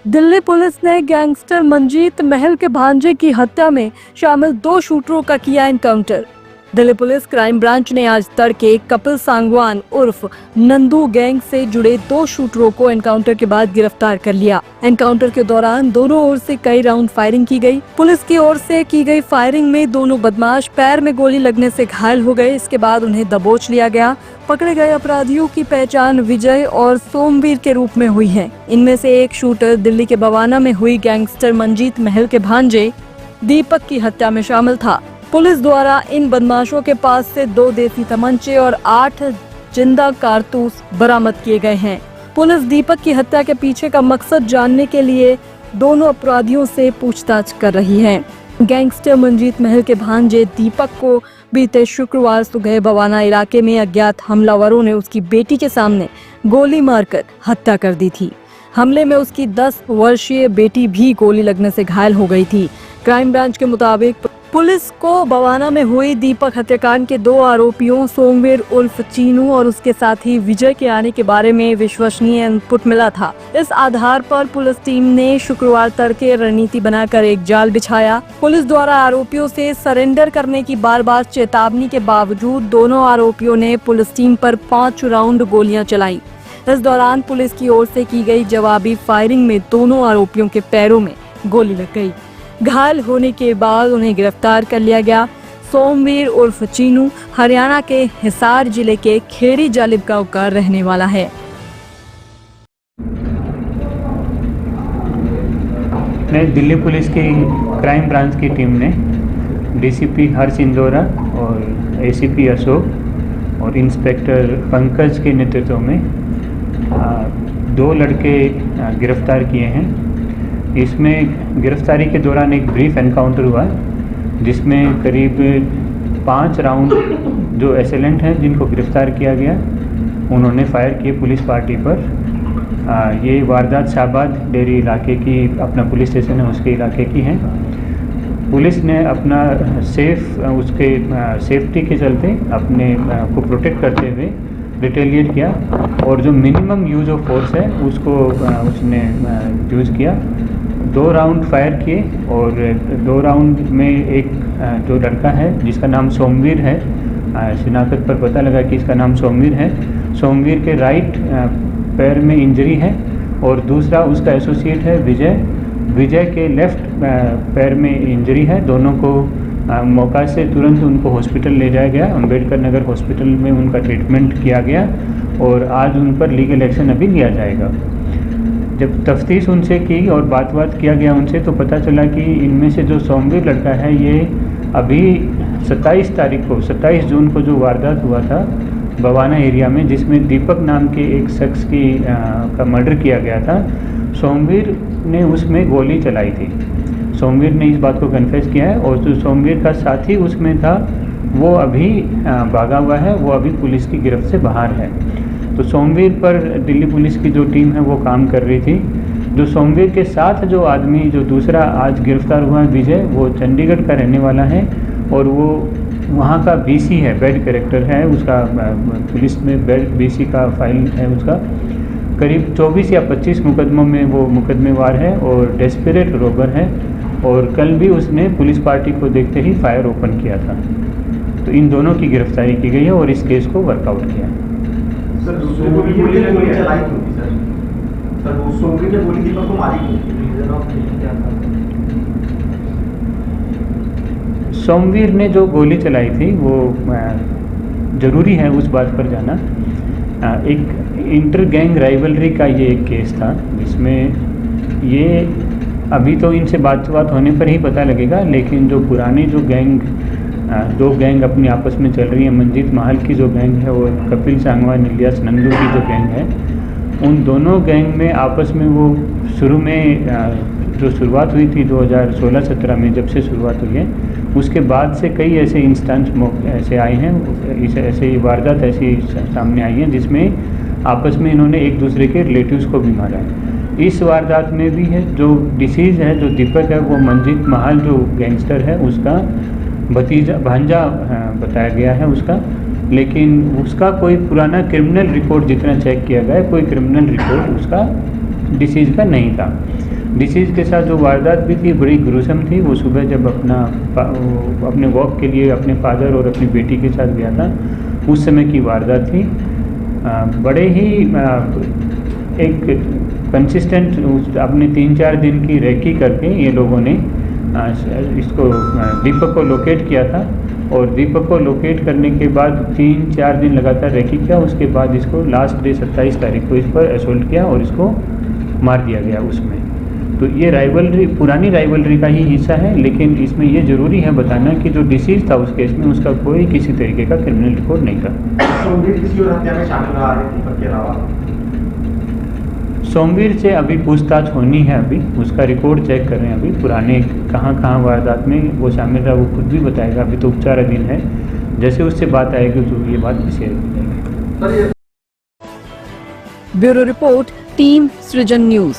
Delhi police ने gangster Manjeet महल के भांजे की हत्या में शामिल 2 शूटरों का किया encounter. Delhi police crime branch ने आज तड़के कपिल सांगवान उर्फ नंदू गैंग से जुड़े 2 शूटरों को एनकाउंटर के बाद गिरफ्तार कर लिया। एनकाउंटर के दौरान दोनों ओर से कई राउंड फायरिंग की गई। पुलिस की ओर से की गई फायरिंग में दोनों बदमाश पैर में गोली लगने से घायल हो गए। इसके बाद उन्हें दबोच लिया गया। पकड़े गए अपराधियों की पहचान विजय और सोमवीर के रूप में हुई है। इनमें से एक शूटर दिल्ली के बवाना में हुई गैंगस्टर मंजीत महल के भांजे दीपक की हत्या में शामिल था। पुलिस द्वारा इन बदमाशों के पास से 2 देसी तमंचे और 8 जिंदा कारतूस बरामद किए गए हैं। पुलिस दीपक की हत्या के पीछे का मकसद जानने के लिए दोनों अपराधियों से पूछताछ कर रही है। गैंगस्टर मंजीत महल के भांजे दीपक को बीते शुक्रवार सुबह बवाना इलाके में अज्ञात हमलावरों ने उसकी बेटी के सामने गोली मारकर हत्या कर दी थी। हमले में उसकी 10 वर्षीय बेटी भी गोली लगने से घायल हो गई थी। क्राइम ब्रांच के मुताबिक पुलिस को बवाना में हुई दीपक हत्याकांड के 2 आरोपियों सोमवीर उर्फ चीनू और उसके साथी विजय के आने के बारे में विश्वसनीय इनपुट मिला था। इस आधार पर पुलिस टीम ने शुक्रवार तड़के रणनीति बनाकर एक जाल बिछाया। पुलिस द्वारा आरोपियों से सरेंडर करने की बार-बार चेतावनी के बावजूद दोनों आरोपियों ने पुलिस टीम पर 5 राउंड गोलियां चलाई। इस दौरान पुलिस की ओर से की गई जवाबी फायरिंग में दोनों आरोपियों के पैरों में गोली लग गई। घायल होने के बाद उन्हें गिरफ्तार कर लिया गया। सोमवीर उर्फ चीनू हरियाणा के हिसार जिले के खेड़ी जालिब गांव का रहने वाला है। दिल्ली पुलिस की क्राइम ब्रांच की टीम ने डीसीपी हर्ष इंदौरा और एसीपी अशोक और इंस्पेक्टर पंकज के नेतृत्व में 2 लड़के गिरफ्तार किए हैं। इसमें गिरफ्तारी के दौरान एक ब्रीफ एनकाउंटर हुआ जिसमें करीब 5 राउंड जो एसेलेंट हैं जिनको गिरफ्तार किया गया उन्होंने फायर किए पुलिस पार्टी पर। ये वारदात शाहबाद डेरी इलाके की अपना पुलिस स्टेशन है उसके इलाके की है। पुलिस ने अपना उसके सेफ्टी के चलते अपने को प्रोटेक्ट करते हुए रिटेलिएट किया और जो मिनिमम यूज ऑफ फोर्स है उसको उसने यूज़ किया। 2 राउंड फायर किए और 2 राउंड में एक जो लड़का है जिसका नाम सोमवीर है, शिनाख्त पर पता लगा कि इसका नाम सोमवीर है। सोमवीर के राइट पैर में इंजरी है और दूसरा उसका एसोसिएट है विजय के लेफ्ट पैर में इंजरी है। दोनों को मौका से तुरंत उनको हॉस्पिटल ले जाया गया। अम्बेडकर नगर हॉस्पिटल में उनका ट्रीटमेंट किया गया और आज उन पर लीगल एक्शन अभी लिया जाएगा। जब तफ्तीश उनसे की और बात किया गया उनसे तो पता चला कि इनमें से जो सोमवीर लड़का है ये अभी 27 जून को जो वारदात हुआ था बवाना एरिया में जिसमें दीपक नाम के एक शख्स का मर्डर किया गया था, सोमवीर ने उसमें गोली चलाई थी। सोमवीर ने इस बात को कन्फेस किया है और जो सोमवीर का साथी उसमें था वो अभी भागा हुआ है, वो अभी पुलिस की गिरफ्त से बाहर है। तो सोमवीर पर दिल्ली पुलिस की जो टीम है वो काम कर रही थी। जो सोमवीर के साथ जो आदमी जो दूसरा आज गिरफ्तार हुआ है विजय, वो चंडीगढ़ का रहने वाला है और वो वहाँ का बीसी है, बेड कैरेक्टर है उसका, पुलिस में बेड बीसी का फाइल है उसका। करीब 24 या 25 मुकदमों में वो मुकदमेवार है और डेस्परेट रोबर है और कल भी उसने पुलिस पार्टी को देखते ही फायर ओपन किया था। तो इन दोनों की गिरफ्तारी की गई है और इस केस को वर्कआउट किया। सर दूसरे को भी गोली चलाई थी सर वो सोमवीर ने गोली दीपक को मारी थी। सोमवीर ने जो गोली चलाई थी वो ज़रूरी है उस बात पर जाना। एक इंटर गैंग राइवलरी का ये एक केस था जिसमें ये अभी तो इनसे बात होने पर ही पता लगेगा, लेकिन जो पुरानी जो गैंग 2 गैंग अपनी आपस में चल रही है, मंजीत महल की जो गैंग है और कपिल सांगवान इलियास नंदू की जो गैंग है, उन दोनों गैंग में आपस में वो शुरू में जो शुरुआत हुई थी 2016-17 में जब से शुरुआत हुई है उसके बाद से कई ऐसे इंस्टेंस ऐसे आए हैं, ऐसे वारदात ऐसी सामने आई हैं जिसमें आपस में इन्होंने एक दूसरे के रिलेटिव्स को भी मारा है। इस वारदात में भी है जो डिसीज़ है जो दीपक है वो मंजीत महल जो गैंगस्टर है उसका भांजा बताया गया है उसका, लेकिन उसका कोई पुराना क्रिमिनल रिकॉर्ड जितना चेक किया गया कोई क्रिमिनल रिकॉर्ड उसका डिसीज़ का नहीं था। डिसीज के साथ जो वारदात भी थी बड़ी ग्रुसम थी। वो सुबह जब अपने वॉक के लिए अपने फादर और अपनी बेटी के साथ गया था, उस समय की वारदात थी। बड़े ही एक कंसिस्टेंट अपने 3-4 दिन की रेकी करके ये लोगों ने इसको दीपक को लोकेट किया था, और दीपक को लोकेट करने के बाद 3-4 दिन लगातार रेकी किया। उसके बाद इसको लास्ट डे 27 तारीख को इस पर असोल्ट किया और इसको मार दिया गया उसमें। तो ये राइवलरी, पुरानी राइवलरी का ही हिस्सा है, लेकिन इसमें ये ज़रूरी है बताना कि जो डिसीज था उस केस में उसका कोई किसी तरीके का क्रिमिनल रिकॉर्ड नहीं था। सोमवीर किसी और हत्या में शामिल रहा है दीपक के अलावा? सोमवीर से अभी पूछताछ होनी है, अभी उसका रिकॉर्ड चेक कर रहे हैं। अभी पुराने कहाँ वारदात में वो शामिल रहा वो खुद भी बताएगा। अभी तो उपचाराधीन है, जैसे उससे बात आएगी तो ये बात भी शेयर की जाएगी। ब्यूरो रिपोर्ट, टीम सृजन न्यूज।